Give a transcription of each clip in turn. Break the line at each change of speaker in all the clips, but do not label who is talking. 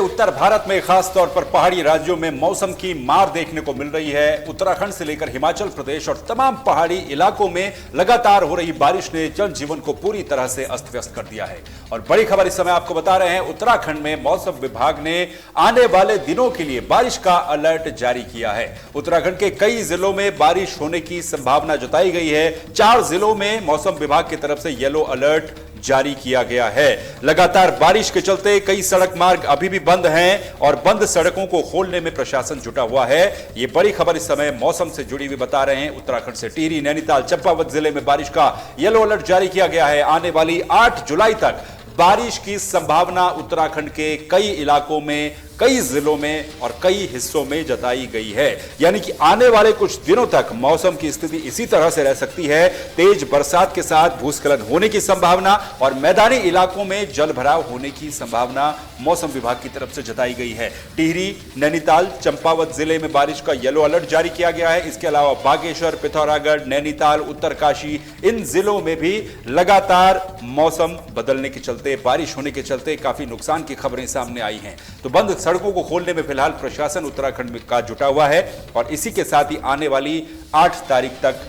उत्तर भारत में खास तौर पर पहाड़ी राज्यों में मौसम की मार देखने को मिल रही है। उत्तराखंड से लेकर हिमाचल प्रदेश और तमाम पहाड़ी इलाकों में लगातार हो रही बारिश ने जनजीवन को पूरी तरह से अस्त व्यस्त कर दिया है। और बड़ी खबर इस समय आपको बता रहे हैं, उत्तराखंड में मौसम विभाग ने आने वाले दिनों के लिए बारिश का अलर्ट जारी किया है। उत्तराखंड के कई जिलों में बारिश होने की संभावना जताई गई है। 4 जिलों में मौसम विभाग की तरफ से येलो अलर्ट जारी किया गया है। लगातार बारिश के चलते कई सड़क मार्ग अभी भी बंद हैं और बंद सड़कों को खोलने में प्रशासन जुटा हुआ है। ये बड़ी खबर इस समय मौसम से जुड़ी हुई बता रहे हैं। उत्तराखंड से टिहरी, नैनीताल, चंपावत जिले में बारिश का येलो अलर्ट जारी किया गया है। आने वाली 8 जुलाई तक बारिश की संभावना उत्तराखंड के कई इलाकों में, कई जिलों में और कई हिस्सों में जताई गई है। यानी कि आने वाले कुछ दिनों तक मौसम की स्थिति इसी तरह से रह सकती है। तेज बरसात के साथ भूस्खलन होने की संभावना और मैदानी इलाकों में जल भराव होने की संभावना मौसम विभाग की तरफ से जताई गई है। टिहरी, नैनीताल, चंपावत जिले में बारिश का येलो अलर्ट जारी किया गया है। इसके अलावा बागेश्वर, पिथौरागढ़, नैनीताल, उत्तरकाशी, इन जिलों में भी लगातार मौसम बदलने के चलते, बारिश होने के चलते काफी नुकसान की खबरें सामने आई हैं। तो बंद सड़कों को खोलने में फिलहाल प्रशासन उत्तराखंड में का जुटा हुआ है और इसी के साथ ही आने वाली 8 तारीख तक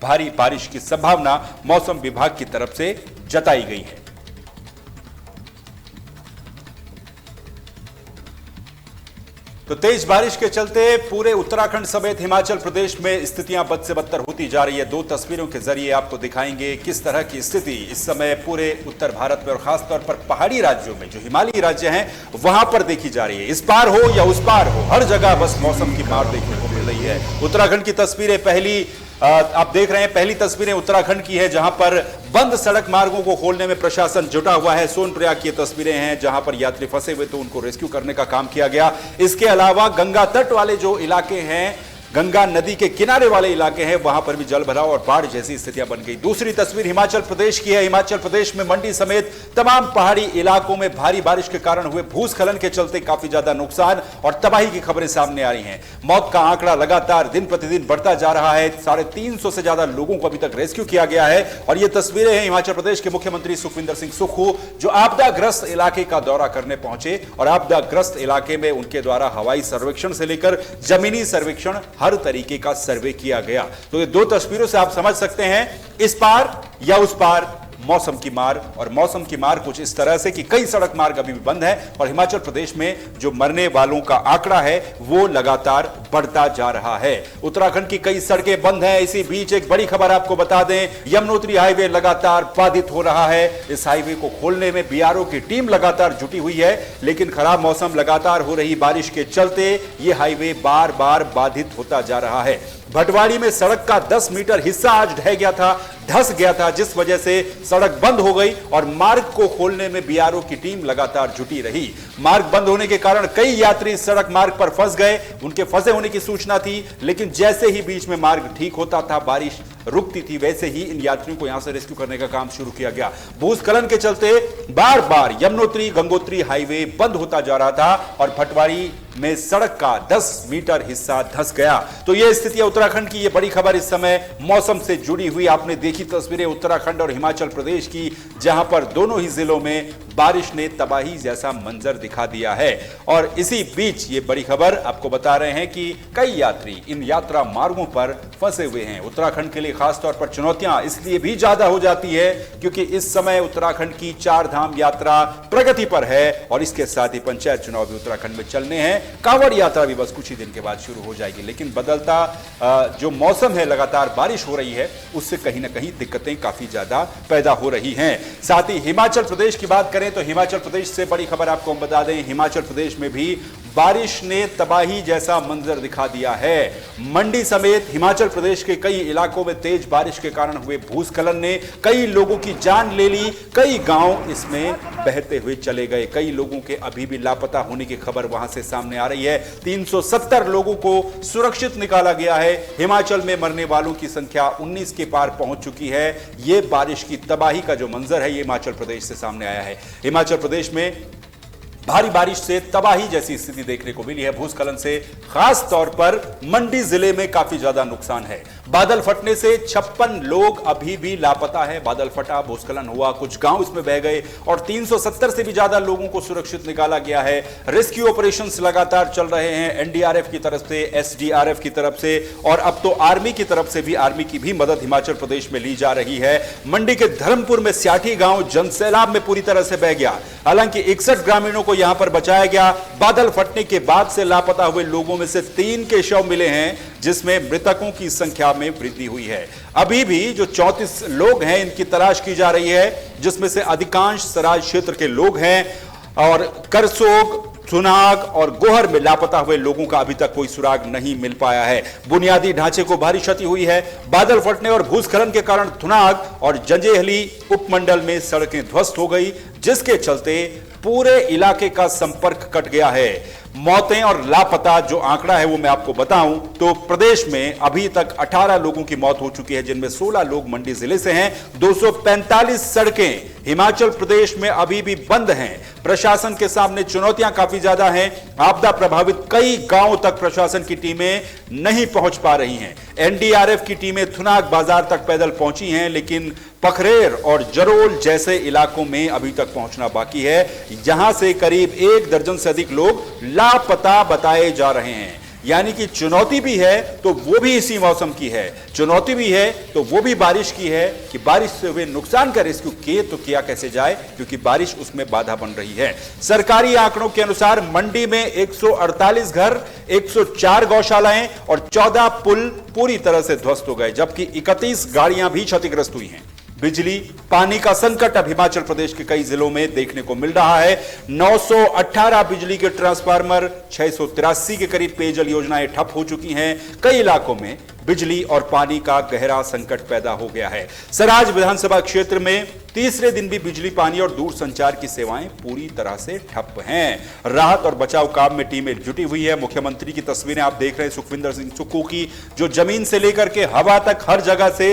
भारी बारिश की संभावना मौसम विभाग की तरफ से जताई गई है। तो तेज बारिश के चलते पूरे उत्तराखंड समेत हिमाचल प्रदेश में स्थितियां बद से बदतर होती जा रही है। 2 तस्वीरों के जरिए आपको दिखाएंगे किस तरह की स्थिति इस समय पूरे उत्तर भारत में और खासतौर पर पहाड़ी राज्यों में, जो हिमालयी राज्य हैं, वहां पर देखी जा रही है। इस पार हो या उस पार हो, हर जगह बस मौसम की मार देखने को मिल रही है। उत्तराखंड की तस्वीरें आप देख रहे हैं, पहली तस्वीरें उत्तराखंड की है जहां पर बंद सड़क मार्गों को खोलने में प्रशासन जुटा हुआ है। सोनप्रयाग की तस्वीरें हैं जहां पर यात्री फंसे हुए तो उनको रेस्क्यू करने का काम किया गया। इसके अलावा गंगा तट वाले जो इलाके हैं, गंगा नदी के किनारे वाले इलाके हैं, वहां पर भी जल भराव और बाढ़ जैसी स्थितियां बन गई। दूसरी तस्वीर हिमाचल प्रदेश की है। हिमाचल प्रदेश में मंडी समेत तमाम पहाड़ी इलाकों में भारी बारिश के कारण हुए भूस्खलन के चलते काफी ज्यादा नुकसान और तबाही की खबरें सामने आ रही हैं। मौत का आंकड़ा लगातार दिन प्रतिदिन बढ़ता जा रहा है। 350 से ज्यादा लोगों को अभी तक रेस्क्यू किया गया है। और ये तस्वीरें हैं हिमाचल प्रदेश के मुख्यमंत्री सुखविंदर सिंह सुक्खू, जो आपदाग्रस्त इलाके का दौरा करने पहुंचे और आपदाग्रस्त इलाके में उनके द्वारा हवाई सर्वेक्षण से लेकर जमीनी सर्वेक्षण, हर तरीके का सर्वे किया गया। तो ये 2 तस्वीरों से आप समझ सकते हैं इस पार या उस पार मौसम की मार। और मौसम की मार कुछ इस तरह से कि कई सड़क मार्ग अभी भी बंद है और हिमाचल प्रदेश में जो मरने वालों का आंकड़ा है वो लगातार बढ़ता जा रहा है। उत्तराखंड की कई सड़कें बंद हैं। इसी बीच एक बड़ी खबर आपको बता दें, यमुनोत्री हाईवे लगातार बाधित हो रहा है। इस हाईवे को खोलने में बीआरओ की टीम लगातार जुटी हुई है, लेकिन खराब मौसम, लगातार हो रही बारिश के चलते यह हाईवे बार बार बाधित होता जा रहा है। भटवाड़ी में सड़क का 10 मीटर हिस्सा आज ढह गया था, धंस गया था, जिस वजह से सड़क बंद हो गई और मार्ग को खोलने में बीआरओ की टीम लगातार जुटी रही। मार्ग बंद होने के कारण कई यात्री सड़क मार्ग पर फंस गए। उनके फंसे होने की सूचना थी, लेकिन जैसे ही बीच में मार्ग ठीक होता था, बारिश रुकती थी, वैसे ही इन यात्रियों को यहां से रेस्क्यू करने का काम शुरू किया गया। भूस्खलन के चलते बार बार यमुनोत्री गंगोत्री हाईवे बंद होता जा रहा था और भटवाड़ी में सड़क का 10 मीटर हिस्सा धंस गया। तो यह स्थिति है उत्तराखंड की। यह बड़ी खबर इस समय मौसम से जुड़ी हुई। आपने देखी तस्वीरें उत्तराखंड और हिमाचल प्रदेश की, जहां पर दोनों ही जिलों में बारिश ने तबाही जैसा मंजर दिखा दिया है। और इसी बीच ये बड़ी खबर आपको बता रहे हैं कि कई यात्री इन यात्रा मार्गों पर फंसे हुए हैं। उत्तराखंड के लिए खासतौर पर चुनौतियां इसलिए भी ज्यादा हो जाती है क्योंकि इस समय उत्तराखंड की 4 धाम यात्रा प्रगति पर है और इसके साथ ही पंचायत चुनाव भी उत्तराखंड में चलने हैं। कांवड़ यात्रा भी बस कुछ ही दिन के बाद शुरू हो जाएगी। लेकिन बदलता जो मौसम है, लगातार बारिश हो रही है, उससे कहीं ना कहीं दिक्कतें काफी ज्यादा पैदा हो रही हैं। साथ ही हिमाचल प्रदेश की बात करें तो हिमाचल प्रदेश से बड़ी खबर आपको हम बता दें, हिमाचल प्रदेश में भी बारिश ने तबाही जैसा मंजर दिखा दिया है। मंडी समेत हिमाचल प्रदेश के कई इलाकों में तेज बारिश के कारण हुए भूस्खलन ने कई लोगों की जान ले ली। कई गांव इसमें बहते हुए चले गए। कई लोगों के अभी भी लापता होने की खबर वहां से सामने आ रही है। 370 लोगों को सुरक्षित निकाला गया है। हिमाचल में मरने वालों की संख्या 19 के पार पहुंच चुकी है। यह बारिश की तबाही का जो मंजर है, ये हिमाचल प्रदेश से सामने आया है। हिमाचल प्रदेश में भारी बारिश से तबाही जैसी स्थिति देखने को मिली है। भूस्खलन से खास तौर पर मंडी जिले में काफी ज्यादा नुकसान है। बादल फटने से 56 लोग अभी भी लापता है। बादल फटा, भूस्खलन हुआ, कुछ गांव इसमें बह गए और 370 से भी ज्यादा लोगों को सुरक्षित निकाला गया है। रेस्क्यू ऑपरेशंस लगातार चल रहे हैं, एनडीआरएफ की तरफ से, एसडीआरएफ की तरफ से और अब तो आर्मी की तरफ से भी, आर्मी की भी मदद हिमाचल प्रदेश में ली जा रही है। मंडी के धर्मपुर में स्याठी गांव जनसैलाब में पूरी तरह से बह गया। हालांकि 61 ग्रामीणों को यहां पर बचाया गया। बादल फटने के बाद से लापता हुए लोगों में से 3 के शव मिले हैं, जिसमें मृतकों की संख्या में वृद्धि हुई है। अभी भी जो 34 लोग हैं इनकी तलाश की जा रही है, जिसमें से अधिकांश सराज क्षेत्र के लोग हैं और करसोग, थुनाग और गोहर में लापता हुए लोगों का अभी तक कोई सुराग नहीं मिल पाया है। बुनियादी ढांचे को भारी क्षति हुई है। बादल फटने और भूस्खलन के कारण थुनाग और जंजैहली उपमंडल में सड़कें ध्वस्त हो गई, जिसके चलते पूरे इलाके का संपर्क कट गया है। मौतें और लापता जो आंकड़ा है वो मैं आपको बताऊं तो प्रदेश में अभी तक 18 लोगों की मौत हो चुकी है, जिनमें 16 लोग मंडी जिले से हैं। 245 सड़कें हिमाचल प्रदेश में अभी भी बंद हैं। प्रशासन के सामने चुनौतियां काफी ज्यादा हैं। आपदा प्रभावित कई गांवों तक प्रशासन की टीमें नहीं पहुंच पा रही हैं। एनडीआरएफ की टीमें थुनाग बाजार तक पैदल पहुंची हैं, लेकिन पखरेर और जरोल जैसे इलाकों में अभी तक पहुंचना बाकी है। यहां से करीब 1 दर्जन से अधिक लोग लापता बताए जा रहे हैं। यानी कि चुनौती भी है तो वो भी इसी मौसम की है, चुनौती भी है तो वो भी बारिश की है कि बारिश से हुए नुकसान का रेस्क्यू किए तो किया कैसे जाए, क्योंकि बारिश उसमें बाधा बन रही है। सरकारी आंकड़ों के अनुसार मंडी में 148 घर, 104 गौशालाएं और 14 पुल पूरी तरह से ध्वस्त हो गए, जबकि 31 गाड़ियां भी क्षतिग्रस्त हुई हैं। बिजली पानी का संकट अब हिमाचल प्रदेश के कई जिलों में देखने को मिल रहा है। 918 बिजली के ट्रांसफार्मर, 683 के करीब पेयजल योजनाएं ठप हो चुकी हैं। कई इलाकों में बिजली और पानी का गहरा संकट पैदा हो गया है। सराज विधानसभा क्षेत्र में तीसरे दिन भी बिजली, पानी और दूरसंचार की सेवाएं पूरी तरह से ठप हैं। राहत और बचाव काम में टीमें जुटी हुई है। मुख्यमंत्री की तस्वीरें आप देख रहे हैं सुखविंदर सिंह सुक्खू की, जो जमीन से लेकर के हवा तक हर जगह से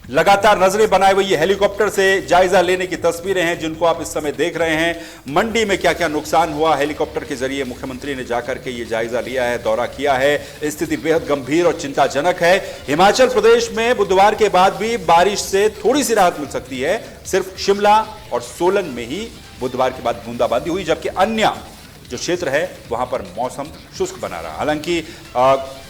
लगातार नजरें बनाए हुए ये हेलीकॉप्टर से जायजा लेने की तस्वीरें हैं, जिनको आप इस समय देख रहे हैं। मंडी में क्या क्या नुकसान हुआ, हेलीकॉप्टर के जरिए मुख्यमंत्री ने जाकर के ये जायजा लिया है, दौरा किया है। स्थिति बेहद गंभीर और चिंताजनक है। हिमाचल प्रदेश में बुधवार के बाद भी बारिश से थोड़ी सी राहत मिल सकती है। सिर्फ शिमला और सोलन में ही बुधवार के बाद बूंदाबांदी हुई, जबकि अन्य जो क्षेत्र है वहां पर मौसम शुष्क बना रहा। हालांकि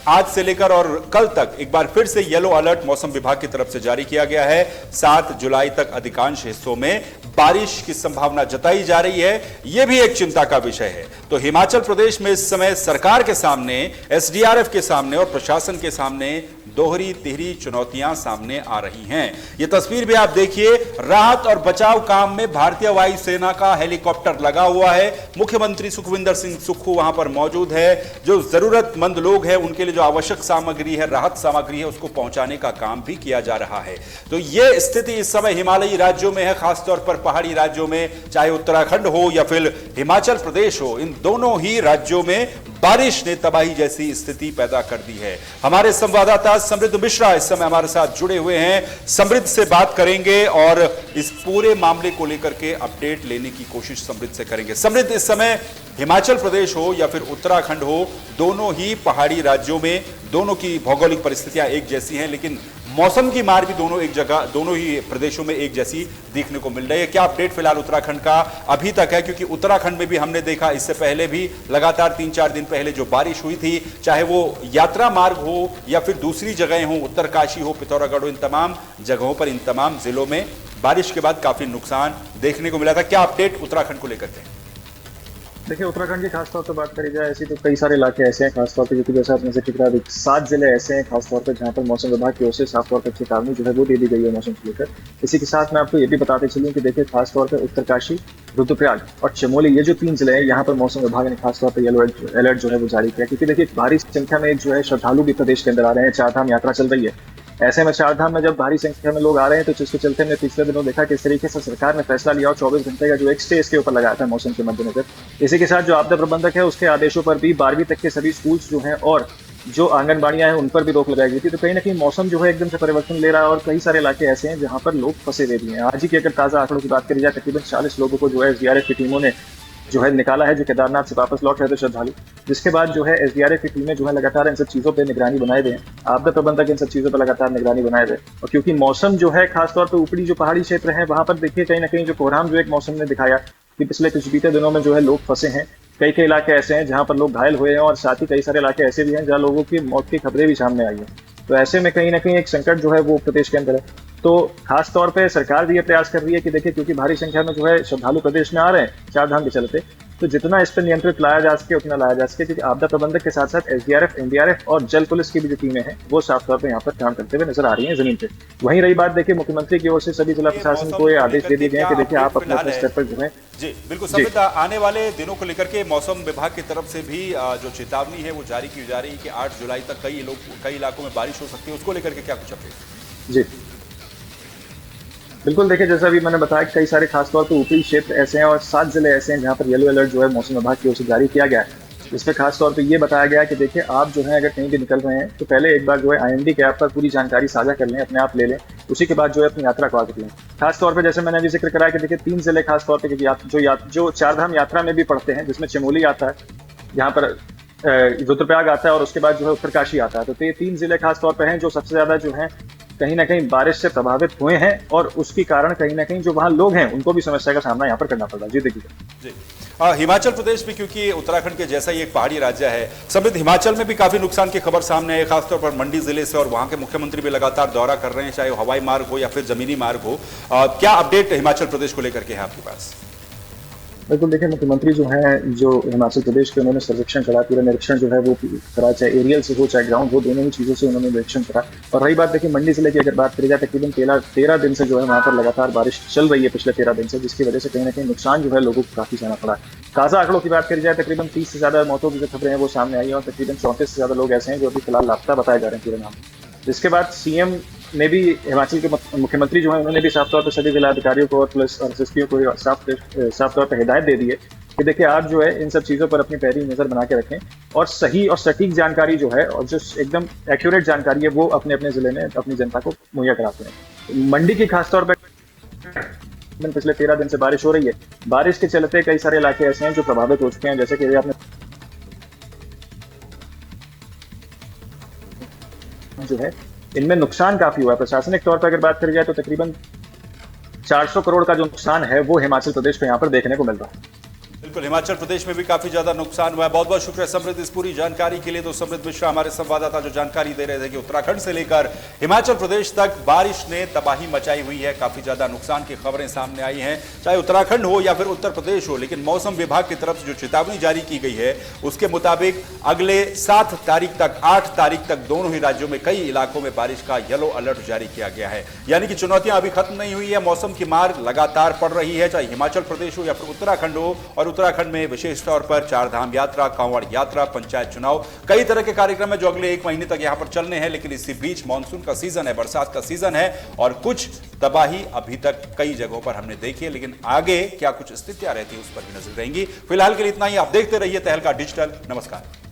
आज से लेकर और कल तक एक बार फिर से येलो अलर्ट मौसम विभाग की तरफ से जारी किया गया है। 7 जुलाई तक अधिकांश हिस्सों में बारिश की संभावना जताई जा रही है। यह भी एक चिंता का विषय है। तो हिमाचल प्रदेश में इस समय सरकार के सामने, एसडीआरएफ के सामने और प्रशासन के सामने दोहरी तिहरी चुनौतियां सामने आ रही हैं। यह तस्वीर भी आप देखिए, राहत और बचाव काम में भारतीय वायुसेना का हेलीकॉप्टर लगा हुआ है। मुख्यमंत्री सुखविंदर सिंह सुक्खू वहां पर मौजूद है। जो जरूरतमंद लोग हैं उनके लिए जो आवश्यक सामग्री है, राहत सामग्री है, उसको पहुंचाने का काम भी किया जा रहा है। तो यह स्थिति इस समय हिमालयी राज्यों में है, खासतौर पर पहाड़ी राज्यों में, चाहे उत्तराखंड हो या फिर हिमाचल प्रदेश हो, इन दोनों ही राज्यों में बारिश ने तबाही जैसी स्थिति पैदा कर दी है। हमारे संवाददाता समृद्ध मिश्रा इस समय हमारे साथ जुड़े हुए हैं। समृद्ध से बात करेंगे और इस पूरे मामले को लेकर के अपडेट लेने की कोशिश समृद्ध से करेंगे। समृद्ध, इस समय हिमाचल प्रदेश हो या फिर उत्तराखंड हो, दोनों ही पहाड़ी राज्यों में दोनों की भौगोलिक परिस्थितियां एक जैसी हैं, लेकिन मौसम की मार भी दोनों ही प्रदेशों में एक जैसी देखने को मिल रही है। क्या अपडेट फिलहाल उत्तराखंड का अभी तक है? क्योंकि उत्तराखंड में भी हमने देखा इससे पहले भी लगातार 3-4 दिन पहले जो बारिश हुई थी, चाहे वो यात्रा मार्ग हो या फिर दूसरी जगहें हो, उत्तरकाशी हो, पिथौरागढ़ हो, इन तमाम जगहों पर, इन तमाम जिलों में बारिश के बाद काफी नुकसान देखने को मिला था। क्या अपडेट उत्तराखंड को लेकर के?
देखिए, उत्तराखंड की खासतौर पर बात करी जाए, ऐसी तो कई सारे इलाके ऐसे हैं, खासतौर पर जैसे आपने जिक्र किया, 7 जिले ऐसे हैं खासतौर पर जहां पर मौसम विभाग की ओर से साफ तौर पर चेतावनी जो है वो दे दी गई है मौसम को लेकर। इसी के साथ मैं आपको ये भी बताते चलूं कि देखिए, खासतौर पर उत्तरकाशी, रुद्रप्रयाग और चमोली, ये जो 3 जिले हैं, यहाँ पर मौसम विभाग ने खासतौर पर येलो अलर्ट जो है वो जारी किया, क्योंकि देखिए भारी संख्या में जो है श्रद्धालु भी प्रदेश के अंदर आ रहे हैं। 4 धाम यात्रा चल रही है। ऐसे में 4 धाम में जब भारी संख्या में लोग आ रहे हैं, तो जिसके चलते हमने पिछले दिनों देखा कि इस तरीके से सरकार ने फैसला लिया और 24 घंटे का जो एक स्टे इसके ऊपर लगाया था मौसम के मद्देनजर। इसी के साथ जो आपदा प्रबंधक है उसके आदेशों पर भी 12वीं तक के सभी स्कूल्स जो हैं और जो आंगनबाड़ियां हैं उन पर भी रोक लगाई गई थी। तो कहीं ना कहीं मौसम जो है एकदम से परिवर्तन ले रहा है और कई सारे इलाके ऐसे हैं जहां पर लोग फंसे हुए भी हैं। आज ही के अगर ताजा आंकड़ों की बात करी जाए, तकरीबन 40 लोगों को जो है एसडीआरएफ की टीमों ने जो है निकाला है, जो केदारनाथ से वापस लौट रहे थे श्रद्धालु। जिसके बाद जो है एसडीआरएफ की टीमें जो है लगातार इन सब चीजों पे निगरानी बनाए हुए हैं, आपदा प्रबंधक इन सब चीजों पर लगातार निगरानी बनाए हुए। और क्योंकि मौसम जो है खासतौर पर ऊपरी जो पहाड़ी क्षेत्र है वहां पर देखिए कहीं ना कहीं जो कोहराम जो एक मौसम ने दिखाया कि पिछले कुछ बीते दिनों में जो है लोग फंसे हैं। कई कई इलाके ऐसे हैं जहां पर लोग घायल हुए हैं और साथ ही कई सारे इलाके ऐसे भी हैं जहां लोगों की मौत की खबरें भी सामने आई है। तो ऐसे में कहीं ना कहीं एक संकट जो है वो प्रदेश के अंदर है। तो खास तौर पे सरकार भी ये प्रयास कर रही है कि देखिए क्योंकि भारी संख्या में जो है श्रद्धालु प्रदेश में आ रहे हैं चार धाम के चलते, तो जितना इस पर नियंत्रित लाया जा सके उतना लाया जा सके, क्योंकि आपदा प्रबंधक के साथ साथ एसडीआरएफ, एनडीआरएफ और जल पुलिस की भी जो टीमें हैं वो साफ तौर पर यहाँ पर काम करते हुए नजर आ रही हैं जमीन पे। वहीं रही बात देखिए मुख्यमंत्री की ओर से सभी जिला प्रशासन को ये आदेश दे दिए गए हैं कि देखिए आप अपने अपने स्तर पर जो है
जी बिल्कुल समित, आने वाले दिनों को लेकर के मौसम विभाग की तरफ से भी जो चेतावनी है वो जारी की जा रही है कि 8 जुलाई तक कई इलाकों में बारिश हो सकती है, उसको लेकर के क्या कुछ अपडेट?
जी बिल्कुल, देखिए जैसा अभी मैंने बताया कई सारे खासतौर पर ऊपरी क्षेत्र ऐसे हैं और 7 जिले ऐसे हैं जहां पर येलो अलर्ट जो है मौसम विभाग की ओर से जारी किया गया है। इसमें खासतौर पर ये बताया गया है कि देखिए आप जो है अगर कहीं भी निकल रहे हैं तो पहले एक बार जो है आईएमडी के ऐप पर पूरी जानकारी साझा कर लें, अपने आप ले लें, उसी के बाद जो है अपनी यात्रा को आगे बढ़ाएं। खासतौर पर जैसे मैंने अभी जिक्र कराया कि देखिए 3 जिले खासतौर पर जो चारधाम यात्रा में भी पड़ते हैं, जिसमें चमोली आता है, यहाँ पर रुद्रप्रयाग आता है और उसके बाद जो है उत्तरकाशी आता है। तो ये 3 जिले खासतौर पर हैं जो सबसे ज्यादा जो है कहीं ना कहीं बारिश से प्रभावित हुए हैं और उसके कारण कहीं ना कहीं जो वहां लोग हैं उनको भी समस्या का सामना यहाँ पर करना पड़ रहा है। जी देखिए
जी हिमाचल प्रदेश भी क्योंकि उत्तराखंड के जैसा ही एक पहाड़ी राज्य है, समृद्ध हिमाचल में भी काफी नुकसान की खबर सामने है, खासतौर पर मंडी जिले से, और वहां के मुख्यमंत्री भी लगातार दौरा कर रहे हैं, चाहे हवाई मार्ग हो या फिर जमीनी मार्ग हो। क्या अपडेट हिमाचल प्रदेश को लेकर के है आपके पास?
बिल्कुल, देखिए मुख्यमंत्री जो हैं जो हिमाचल प्रदेश के उन्होंने सर्वेक्षण करा, पूरा निरीक्षण जो है वो करा, चाहे एरियल से हो चाहे ग्राउंड हो, दोनों ही चीज़ों से उन्होंने निरीक्षण करा। और रही बात देखिए मंडी जिले की अगर बात करी जाए, तकरीबन 13 दिन से जो है वहाँ पर लगातार बारिश चल रही है पिछले 13 दिन से, जिसकी वजह से कहीं ना कहीं नुकसान जो है लोगों को काफी सहना पड़ा है। ताज़ा आंकड़ों की बात करी जाए तकरीबन 30 से ज्यादा मौतों की जो खबरें हैं वो सामने आई है और तकरीबन 34 से ज्यादा लोग ऐसे हैं जो अभी फिलहाल लापता बताए जा रहे हैं पूरे नाम। जिसके बाद सीएम ने भी, हिमाचल के मुख्यमंत्री जो है उन्होंने भी साफ तौर पर सभी जिलाधिकारियों को और पुलिस और एसएसपीओ को साफ तौर पर हिदायत दे दी है कि देखिए आप जो है इन सब चीज़ों पर अपनी पैरी नज़र बना के रखें और सही और सटीक जानकारी जो है और जो एकदम एक्यूरेट जानकारी है वो अपने अपने जिले में अपनी जनता को मुहैया कराते हैं। मंडी की खासतौर पर पिछले 13 दिन से बारिश हो रही है। बारिश के चलते कई सारे इलाके ऐसे हैं जो प्रभावित हो चुके हैं, जैसे कि आपने जो है इनमें नुकसान काफी हुआ है। प्रशासनिक तौर पर अगर बात करी जाए तो तकरीबन 400 करोड़ का जो नुकसान है वो हिमाचल प्रदेश को यहाँ पर देखने को मिल रहा है।
बिल्कुल, हिमाचल प्रदेश में भी काफी ज्यादा नुकसान हुआ है। बहुत बहुत शुक्रिया समृद्ध इस पूरी जानकारी के लिए। तो समृद्ध मिश्रा हमारे संवाददाता जो जानकारी दे रहे थे कि उत्तराखंड से लेकर हिमाचल प्रदेश तक बारिश ने तबाही मचाई हुई है, काफी ज्यादा नुकसान की खबरें सामने आई हैं, चाहे उत्तराखंड हो या फिर उत्तर प्रदेश हो। लेकिन मौसम विभाग की तरफ से जो चेतावनी जारी की गई है उसके मुताबिक अगले 7 तारीख तक 8 तारीख तक दोनों ही राज्यों में कई इलाकों में बारिश का येलो अलर्ट जारी किया गया है। यानी कि चुनौतियां अभी खत्म नहीं हुई है, मौसम की मार लगातार पड़ रही है, चाहे हिमाचल प्रदेश हो या फिर उत्तराखंड हो। और उत्तराखंड में विशेष तौर पर चारधाम यात्रा, कांवड़ यात्रा, पंचायत चुनाव, कई तरह के कार्यक्रम है जो अगले 1 महीने तक यहां पर चलने हैं। लेकिन इसी बीच मानसून का सीजन है, बरसात का सीजन है और कुछ तबाही अभी तक कई जगहों पर हमने देखी है। लेकिन आगे क्या कुछ स्थितियां रहती है उस पर भी नजर रहेंगी। फिलहाल के लिए इतना ही। आप देखते रहिए तहलका डिजिटल। नमस्कार।